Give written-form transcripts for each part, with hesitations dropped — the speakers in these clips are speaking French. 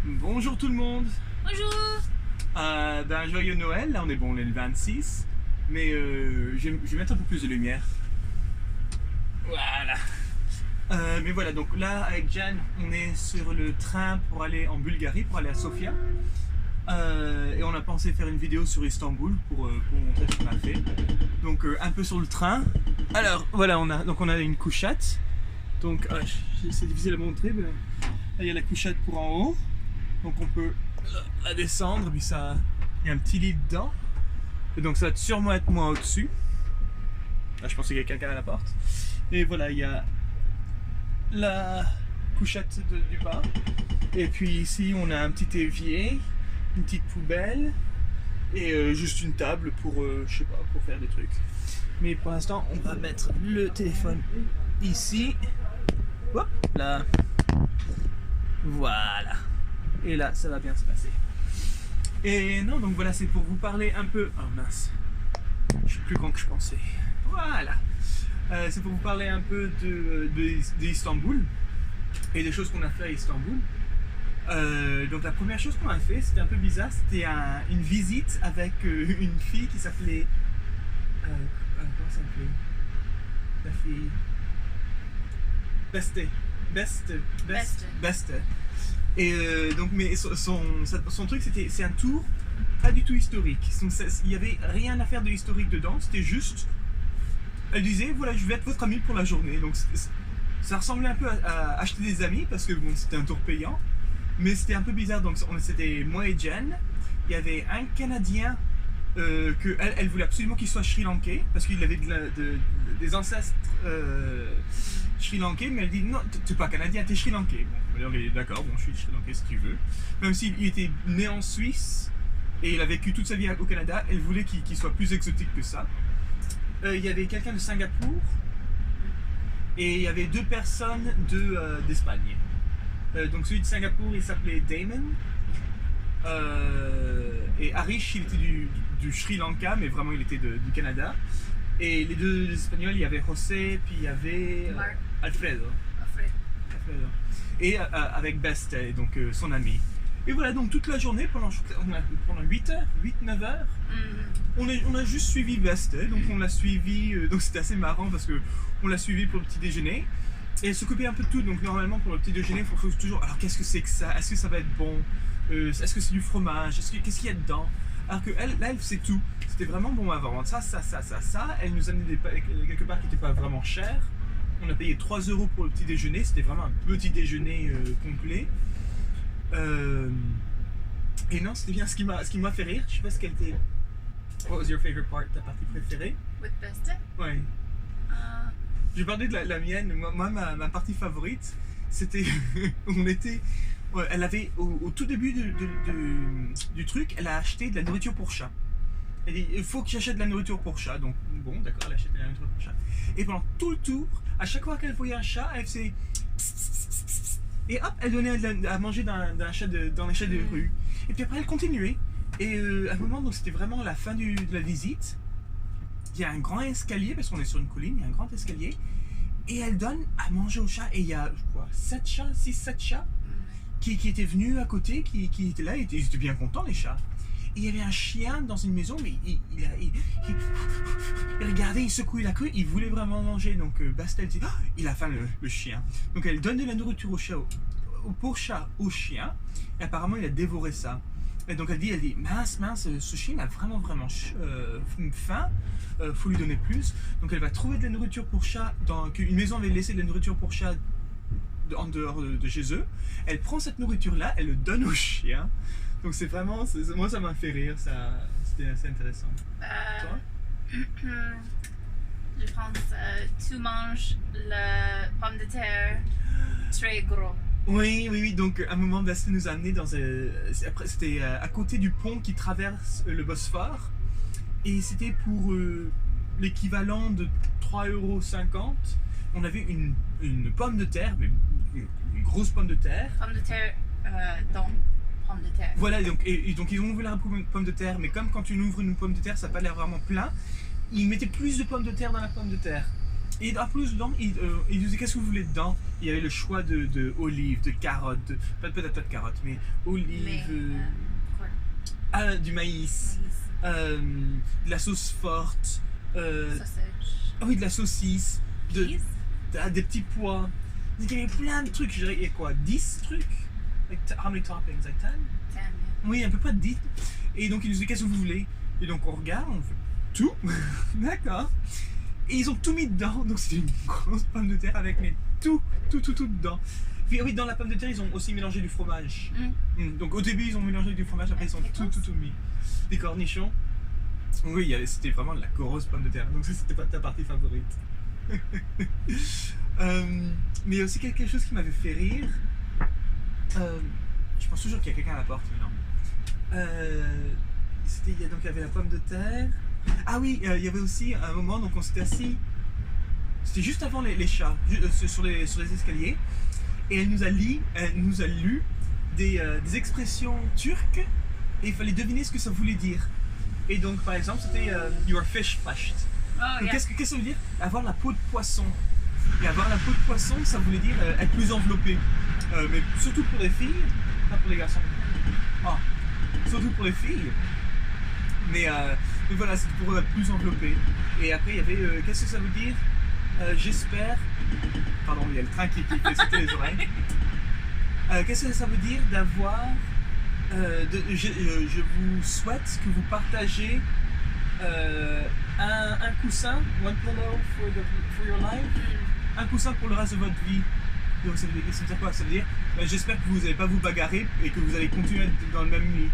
Bonjour tout le monde. Bonjour. Ben, joyeux Noël, là on est bon, on est le 26, mais je vais mettre un peu plus de lumière. Voilà. Mais voilà, donc là avec Jan, on est sur le train pour aller en Bulgarie, pour aller à Sofia. Et on a pensé faire une vidéo sur Istanbul pour montrer ce qu'on a fait. Donc un peu sur le train. Alors voilà, on a une couchette. Donc c'est difficile à montrer, mais là il y a la couchette pour en haut. Donc on peut la descendre, puis ça, il y a un petit lit dedans. Et donc ça va sûrement être moi au-dessus. Là je pense qu'il y a quelqu'un à la porte. Et voilà, il y a la couchette du bas. Et puis ici on a un petit évier, une petite poubelle et juste une table pour, je sais pas, pour faire des trucs. Mais pour l'instant on va mettre le téléphone ici. Hop là. Voilà. Et là, ça va bien se passer. Et non, donc voilà, c'est pour vous parler un peu... Oh mince, je suis plus grand que je pensais. Voilà. C'est pour vous parler un peu d'Istanbul et des choses qu'on a fait à Istanbul. Donc la première chose qu'on a fait, c'était un peu bizarre, c'était une visite avec une fille qui s'appelait... comment ça s'appelait? La fille... Beste. Et donc, mais son truc, c'est un tour pas du tout historique. Il n'y avait rien à faire de historique dedans, c'était juste. Elle disait voilà, je vais être votre amie pour la journée. Donc, ça ressemblait un peu à acheter des amis parce que bon, c'était un tour payant, mais c'était un peu bizarre. Donc, c'était moi et Jen. Il y avait un Canadien que elle voulait absolument qu'il soit sri-lankais parce qu'il avait des ancêtres sri-lankais, mais elle dit non, t'es pas canadien, t'es sri-lankais. Bon, alors il est d'accord, bon, je suis sri-lankais si tu veux. Même s'il était né en Suisse et il a vécu toute sa vie au Canada, elle voulait qu'il soit plus exotique que ça. Il y avait quelqu'un de Singapour et il y avait deux personnes d'Espagne. Donc celui de Singapour, il s'appelait Damon. Et Harish, il était du Sri Lanka, mais vraiment il était du Canada. Et les deux Espagnols, il y avait José, puis il y avait Alfredo. Et avec Beste, donc son ami. Et voilà, donc toute la journée, pendant 8 heures, 8-9 heures, on a juste suivi Beste. Donc on l'a suivi, donc c'était assez marrant parce que on l'a suivi pour le petit déjeuner. Et elle s'occupait un peu de tout, donc normalement pour le petit déjeuner, il faut toujours, alors qu'est-ce que c'est que ça? Est-ce que ça va être bon? Est-ce que c'est du fromage? Qu'est-ce qu'il y a dedans? Alors que elle c'est tout. C'était vraiment bon avant. Ça. Elle nous amenait quelque part qui n'était pas vraiment cher. On a payé 3 € pour le petit déjeuner. C'était vraiment un petit déjeuner complet. Et non, c'était bien ce qui m'a fait rire. Je sais pas ce qu'elle était. What was your favorite part? Ta partie préférée? With Beste? Ouais. Je vais parler de la mienne. Moi, ma partie favorite, c'était. On était. Ouais, elle avait, au tout début du truc, elle a acheté de la nourriture pour chat. Elle dit, il faut que j'achète de la nourriture pour chat. Donc, bon, d'accord, elle achète de la nourriture pour chat. Et pendant tout le tour, à chaque fois qu'elle voyait un chat, elle faisait... Et hop, elle donnait à manger dans les chats de rue. Et puis après, elle continuait. Et à un moment, donc c'était vraiment la fin de la visite, il y a un grand escalier, parce qu'on est sur une colline, il y a un grand escalier. Et elle donne à manger au chat. Et il y a, je crois, 6-7 chats qui étaient venus à côté, qui étaient là, ils étaient bien contents les chats. Et il y avait un chien dans une maison, mais il regardait, il secouait la queue, il voulait vraiment manger. Donc Bastel dit, oh, il a faim le chien. Donc elle donne de la nourriture au chat, au chien, et apparemment il a dévoré ça. Et donc elle dit mince, ce chien a vraiment faim, faut lui donner plus. Donc elle va trouver de la nourriture pour chat, une maison avait laissé de la nourriture pour chat en dehors de chez eux. Elle prend cette nourriture là, elle le donne au chien. Donc c'est vraiment, moi ça m'a fait rire, c'était assez intéressant. Toi? Je pense tu manges la pomme de terre très gros. Oui, donc à un moment Basti nous a amené c'était à côté du pont qui traverse le Bosphore. Et c'était pour l'équivalent de 3,50 €. On avait une pomme de terre, mais une grosse pomme de terre. Pomme de terre, donc pomme de terre. Voilà, donc ils ont ouvert la pomme de terre, mais comme quand tu ouvres une pomme de terre, ça n'a pas l'air vraiment plein, ils mettaient plus de pommes de terre dans la pomme de terre. Et en plus, dedans, ils disaient qu'est-ce que vous voulez dedans? il y avait le choix de olives, de carottes, peut-être pas de carottes, mais olives, Mais, quoi? du maïs, Maïs, de la sauce forte, sausage, oui, de la saucisse, cheese. des petits pois. Il y avait plein de trucs, je dirais, il y a quoi, 10 trucs? Like, how many toppings? Like 10? 10, yeah. Oui, à peu près 10. Et donc, ils nous disent, qu'est-ce que vous voulez? Et donc, on regarde, on fait tout. D'accord. Et ils ont tout mis dedans. Donc, c'était une grosse pomme de terre avec mais tout dedans. Puis, oui, dans la pomme de terre, ils ont aussi mélangé du fromage. Donc, au début, ils ont mélangé du fromage, après, ils ont tout mis. Des cornichons. Oui, c'était vraiment de la grosse pomme de terre. Donc, ça, c'était pas ta partie favorite. Mais aussi quelque chose qui m'avait fait rire. Je pense toujours qu'il y a quelqu'un à la porte maintenant. Il y avait la pomme de terre. Ah oui, il y avait aussi un moment, donc on s'était assis. C'était juste avant les chats, sur les escaliers. Et elle nous a lu des expressions turques. Et il fallait deviner ce que ça voulait dire. Et donc, par exemple, c'était your fish fleshed. Oh, Donc, yeah. qu'est-ce que ça veut dire? Avoir la peau de poisson. Et avoir la peau de poisson, ça voulait dire être plus enveloppé. Mais surtout pour les filles, pas pour les garçons. Ah, surtout pour les filles. Mais voilà, c'était pour être plus enveloppé. Et après, il y avait, qu'est-ce que ça veut dire? J'espère. Pardon, il y a le train qui fait sauter les oreilles. Qu'est-ce que ça veut dire d'avoir. Je vous souhaite que vous partagez un coussin, one pillow for your life, un coussin pour le reste de votre vie. Donc ça veut dire quoi? Ça veut dire j'espère que vous n'allez pas vous bagarrer et que vous allez continuer à être dans le même lit.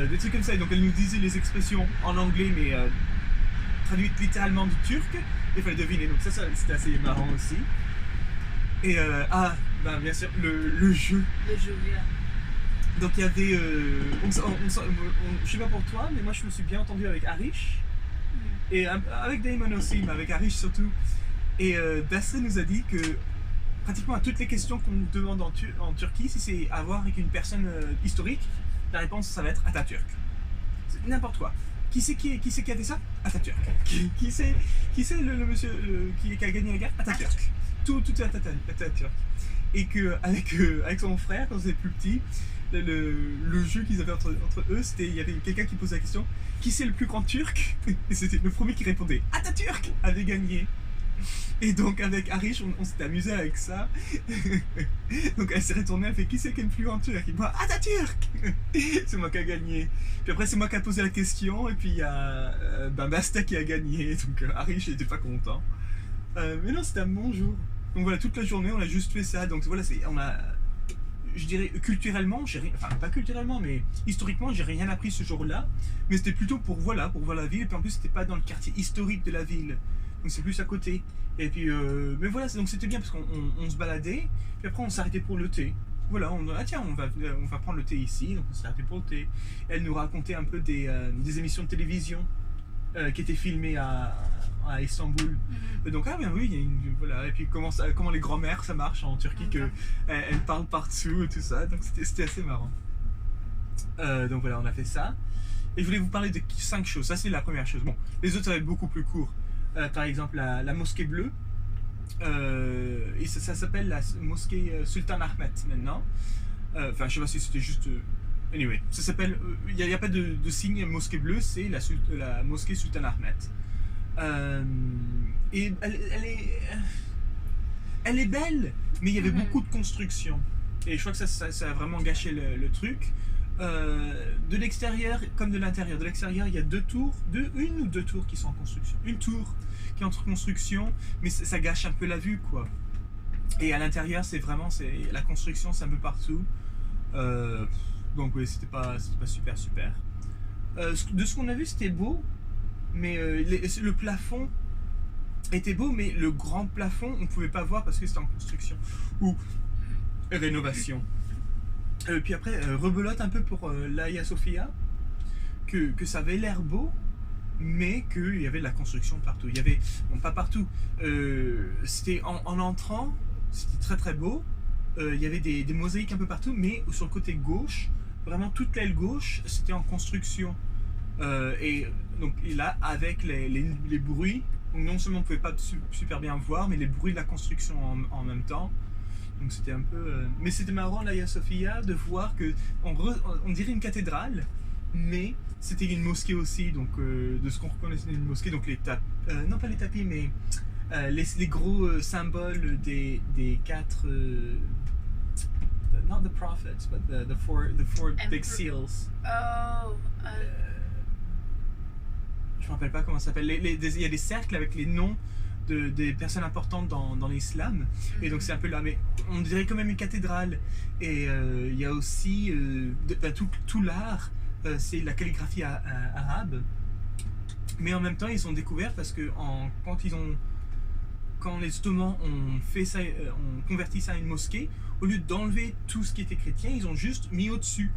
Des trucs comme ça. Et donc elle nous disait les expressions en anglais mais traduites littéralement du turc. Et il fallait deviner. Donc ça c'était assez marrant aussi. Et bien sûr le jeu. Le jeu, yeah. Donc il y avait, je sais pas pour toi, mais moi je me suis bien entendu avec Arish et avec Damon aussi, mais avec Arish surtout. Et Basset nous a dit que pratiquement à toutes les questions qu'on nous demande en Turquie, si c'est à voir avec une personne historique, la réponse ça va être Atatürk. C'est n'importe quoi. Qui c'est qui a fait ça? Atatürk. Qui c'est le monsieur qui a gagné la guerre? Atatürk. Tout est Atatürk. Et que avec son frère quand c'était plus petit. Le jeu qu'ils avaient entre eux, c'était il y avait quelqu'un qui posait la question qui c'est le plus grand turc? Et c'était le premier qui répondait Atatürk avait gagné. Et donc avec Arish on s'était amusé avec ça. Donc elle s'est retournée, elle fait qui c'est qui est le plus grand turc? Il dit Atatürk. C'est moi qui a gagné. Puis après c'est moi qui a posé la question et puis il y a Basta qui a gagné. Donc Arish n'était pas content. Mais non, c'était un bon jour. Donc voilà, toute la journée on a juste fait ça. Donc voilà, je dirais culturellement, enfin pas culturellement, mais historiquement, j'ai rien appris ce jour-là. Mais c'était plutôt pour voir la ville. Et puis en plus, c'était pas dans le quartier historique de la ville. Donc c'est plus à côté. Et puis, mais voilà, donc c'était bien parce qu'on se baladait. Puis après, on s'arrêtait pour le thé. Voilà, on va prendre le thé ici. Donc on s'est arrêté pour le thé. Elle nous racontait un peu des émissions de télévision qui étaient filmées à Istanbul. Et donc oui, il y a voilà, et puis comment les grands-mères ça marche en Turquie, que elles parlent partout et tout ça, donc c'était assez marrant. Donc voilà, on a fait ça. Et je voulais vous parler de 5 choses. Ça c'est la première chose. Bon, les autres ça va être beaucoup plus court. Par exemple la mosquée bleue. Et ça s'appelle la mosquée Sultan Ahmet maintenant. Enfin je sais pas si c'était juste. Anyway, ça s'appelle. Il n'y a pas de signe mosquée bleue, c'est la mosquée Sultan Ahmet. Et elle est belle, mais il y avait beaucoup de construction. Et je crois que ça a vraiment gâché le truc. De l'extérieur comme de l'intérieur. De l'extérieur, il y a une ou deux tours qui sont en construction. Une tour qui est en construction, mais ça gâche un peu la vue, quoi. Et à l'intérieur, la construction, c'est un peu partout. Donc oui, c'était pas super. De ce qu'on a vu, c'était beau. Mais le plafond était beau, mais le grand plafond, on ne pouvait pas voir parce que c'était en construction ou rénovation. Puis après, rebelote un peu pour l'Hagia Sophia, que ça avait l'air beau, mais qu'il y avait de la construction partout. Il y avait, bon, pas partout, c'était en entrant, c'était très très beau. Il y avait des mosaïques un peu partout, mais sur le côté gauche, vraiment toute l'aile gauche, c'était en construction. Et là, avec les bruits, donc non seulement on ne pouvait pas super bien voir, mais les bruits de la construction en même temps, Donc c'était un peu... Mais c'était marrant l'Hagia Sophia de voir que on dirait une cathédrale, mais c'était une mosquée aussi, donc de ce qu'on reconnaissait d'une mosquée, donc les tapis, non pas les tapis, mais les gros symboles des quatre... not the prophets, but the four big seals. Oh. Je me rappelle pas comment ça s'appelle. Il y a des cercles avec les noms des personnes importantes dans l'islam. Et donc c'est un peu là. Mais on dirait quand même une cathédrale. Et il y a aussi tout l'art, c'est la calligraphie arabe. Mais en même temps, ils ont découvert parce que quand les Ottomans ont fait ça, ont converti ça à une mosquée, au lieu d'enlever tout ce qui était chrétien, ils ont juste mis au-dessus.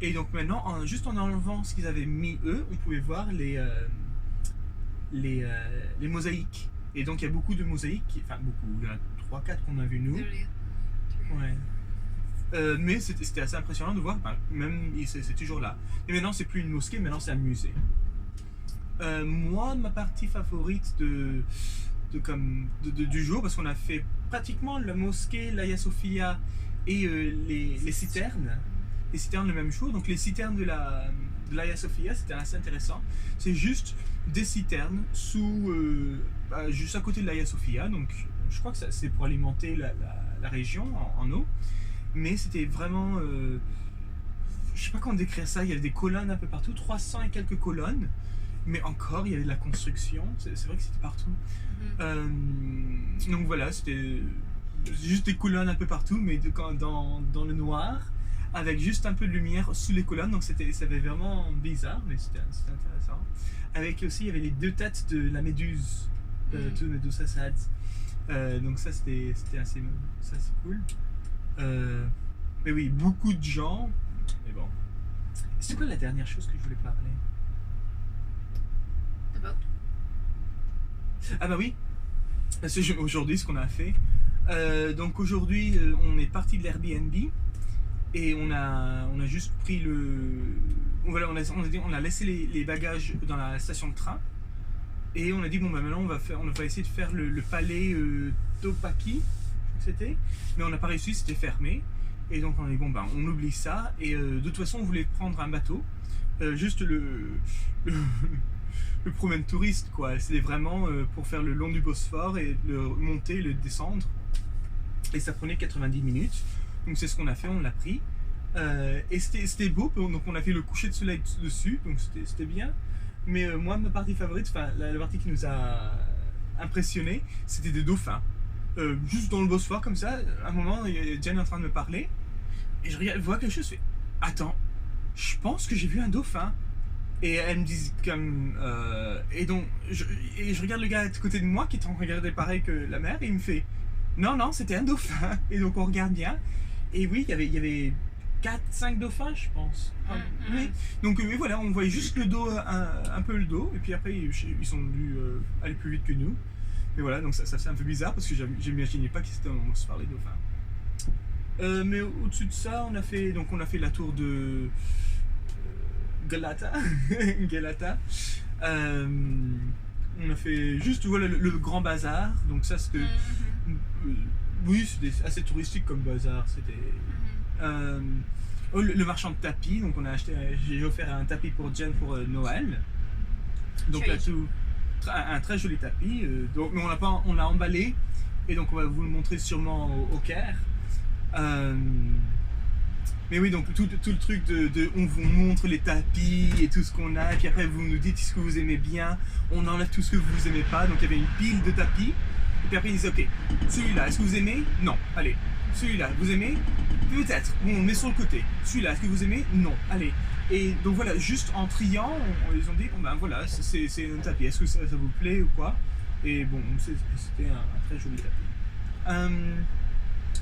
Et donc maintenant, juste en enlevant ce qu'ils avaient mis eux, on pouvait voir les mosaïques. Et donc il y a beaucoup de mosaïques, enfin beaucoup, il y en a 3-4 qu'on a vu nous. Ouais. Mais c'était assez impressionnant de voir, même c'est toujours là. Et maintenant c'est plus une mosquée, maintenant c'est un musée. Moi, ma partie favorite du jour, parce qu'on a fait pratiquement la mosquée, l'Hagia Sophia et les citernes. Les citernes le même jour. Donc les citernes de l'Hagia Sophia, c'était assez intéressant. C'est juste des citernes juste à côté de l'Hagia Sophia. Donc je crois que c'est pour alimenter la région en eau. Mais c'était vraiment... je sais pas comment décrire ça. Il y avait des colonnes un peu partout, 300 et quelques colonnes. Mais encore, il y avait de la construction. C'est vrai que c'était partout. Donc voilà, c'était juste des colonnes un peu partout, mais dans le noir, avec juste un peu de lumière sous les colonnes. Donc ça avait vraiment bizarre, mais c'était intéressant. Avec aussi, il y avait les 2 têtes de la méduse, de Medusa Sad. Donc ça, c'était assez cool. Mais oui, beaucoup de gens. Mais bon. C'est quoi la dernière chose que je voulais parler? Ah bah oui, c'est aujourd'hui ce qu'on a fait. Donc aujourd'hui, on est parti de l'Airbnb et on a juste pris on a laissé les bagages dans la station de train et on a dit bon bah maintenant on va essayer de faire le palais Topaki, c'était, mais on n'a pas réussi, c'était fermé. Et donc on a dit bon bah on oublie ça et de toute façon on voulait prendre un bateau, juste le promène touriste quoi, c'était vraiment pour faire le long du Bosphore et le monter, le descendre, et ça prenait 90 minutes, donc c'est ce qu'on a fait, on l'a pris, et c'était beau, donc on a fait le coucher de soleil dessus, donc c'était bien, mais moi ma partie favorite, enfin la partie qui nous a impressionné, c'était des dauphins, juste dans le Bosphore comme ça. À un moment Jen est en train de me parler et je vois quelque chose, je fais attends, je pense que j'ai vu un dauphin. Et elle me dit comme... et donc, je regarde le gars à côté de moi qui est en train de regarder pareil que la mer, et il me fait non, c'était un dauphin. Et donc on regarde bien. Et oui, il y avait 4-5 dauphins, je pense. Oui. Donc oui, voilà, on voyait juste le dos, un peu le dos, et puis après ils sont venus aller plus vite que nous. Et voilà, donc ça fait un peu bizarre parce que j'imaginais pas qu'ils étaient en Bosphore, les dauphins. Mais au-dessus de ça, on a fait la tour de... Galata. On a fait juste le grand bazar, donc ça c'était oui, c'était assez touristique comme bazar, c'était le marchand de tapis, donc j'ai offert un tapis pour Jen pour Noël, donc là un très joli tapis, donc mais on l'a emballé et donc on va vous le montrer sûrement au Caire. Mais oui, donc tout le truc on vous montre les tapis et tout ce qu'on a, et puis après vous nous dites ce que vous aimez bien, on enlève tout ce que vous aimez pas, donc il y avait une pile de tapis, et puis après ils disaient ok, celui-là, est-ce que vous aimez? Non, allez, celui-là, vous aimez? Peut-être, bon, on met sur le côté, celui-là, est-ce que vous aimez? Non, allez. Et donc voilà, juste en triant, ils ont dit, bon ben voilà, c'est un tapis, est-ce que ça vous plaît ou quoi? Et bon, c'était un très joli tapis.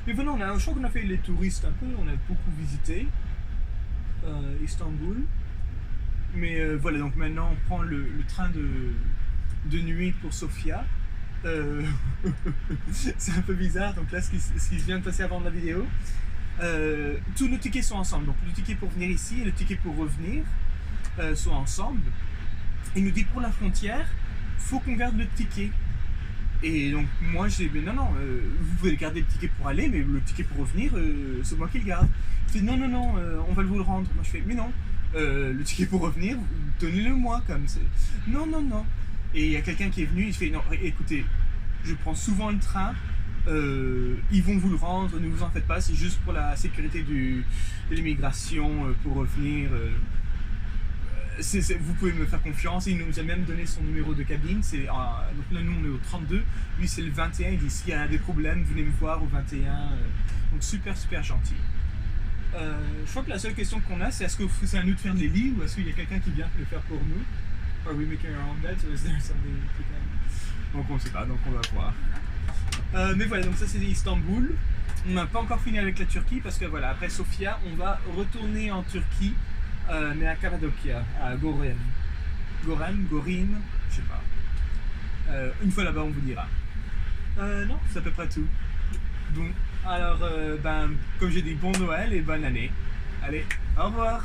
Mais voilà, je crois qu'on a fait les touristes un peu, on a beaucoup visité Istanbul. Mais voilà, donc maintenant on prend le train de nuit pour Sofia. C'est un peu bizarre, donc là ce qui vient de passer avant la vidéo. Tous nos tickets sont ensemble, donc le ticket pour venir ici et le ticket pour revenir sont ensemble. Il nous dit pour la frontière, faut qu'on garde le ticket. Et donc moi j'ai dit non non, vous pouvez garder le ticket pour aller, mais le ticket pour revenir, c'est moi qui le garde. Il fait non non non, on va vous le rendre. Moi je fais mais non, le ticket pour revenir, donnez-le moi comme c'est. Non non non. Et il y a quelqu'un qui est venu, il fait non écoutez, je prends souvent le train, ils vont vous le rendre, ne vous en faites pas, c'est juste pour la sécurité de l'immigration, pour revenir. Vous pouvez me faire confiance. Il nous a même donné son numéro de cabine. Donc là, nous, on est au 32. Lui, c'est le 21. Il dit s'il y a des problèmes, venez me voir au 21. Donc super, super gentil. Je crois que la seule question qu'on a, c'est est-ce que c'est à nous de faire les lits ou est-ce qu'il y a quelqu'un qui vient le faire pour nous? Are we making our own beds or is there something to can... Donc on ne sait pas, donc on va voir. Mais voilà, donc ça c'est Istanbul. On n'a pas encore fini avec la Turquie parce que voilà, après Sofia, on va retourner en Turquie. Mais à Cappadocia, à Gorim, je sais pas. Une fois là-bas, on vous dira. Non, c'est à peu près tout. Donc, alors, comme j'ai dit, bon Noël et bonne année. Allez, au revoir.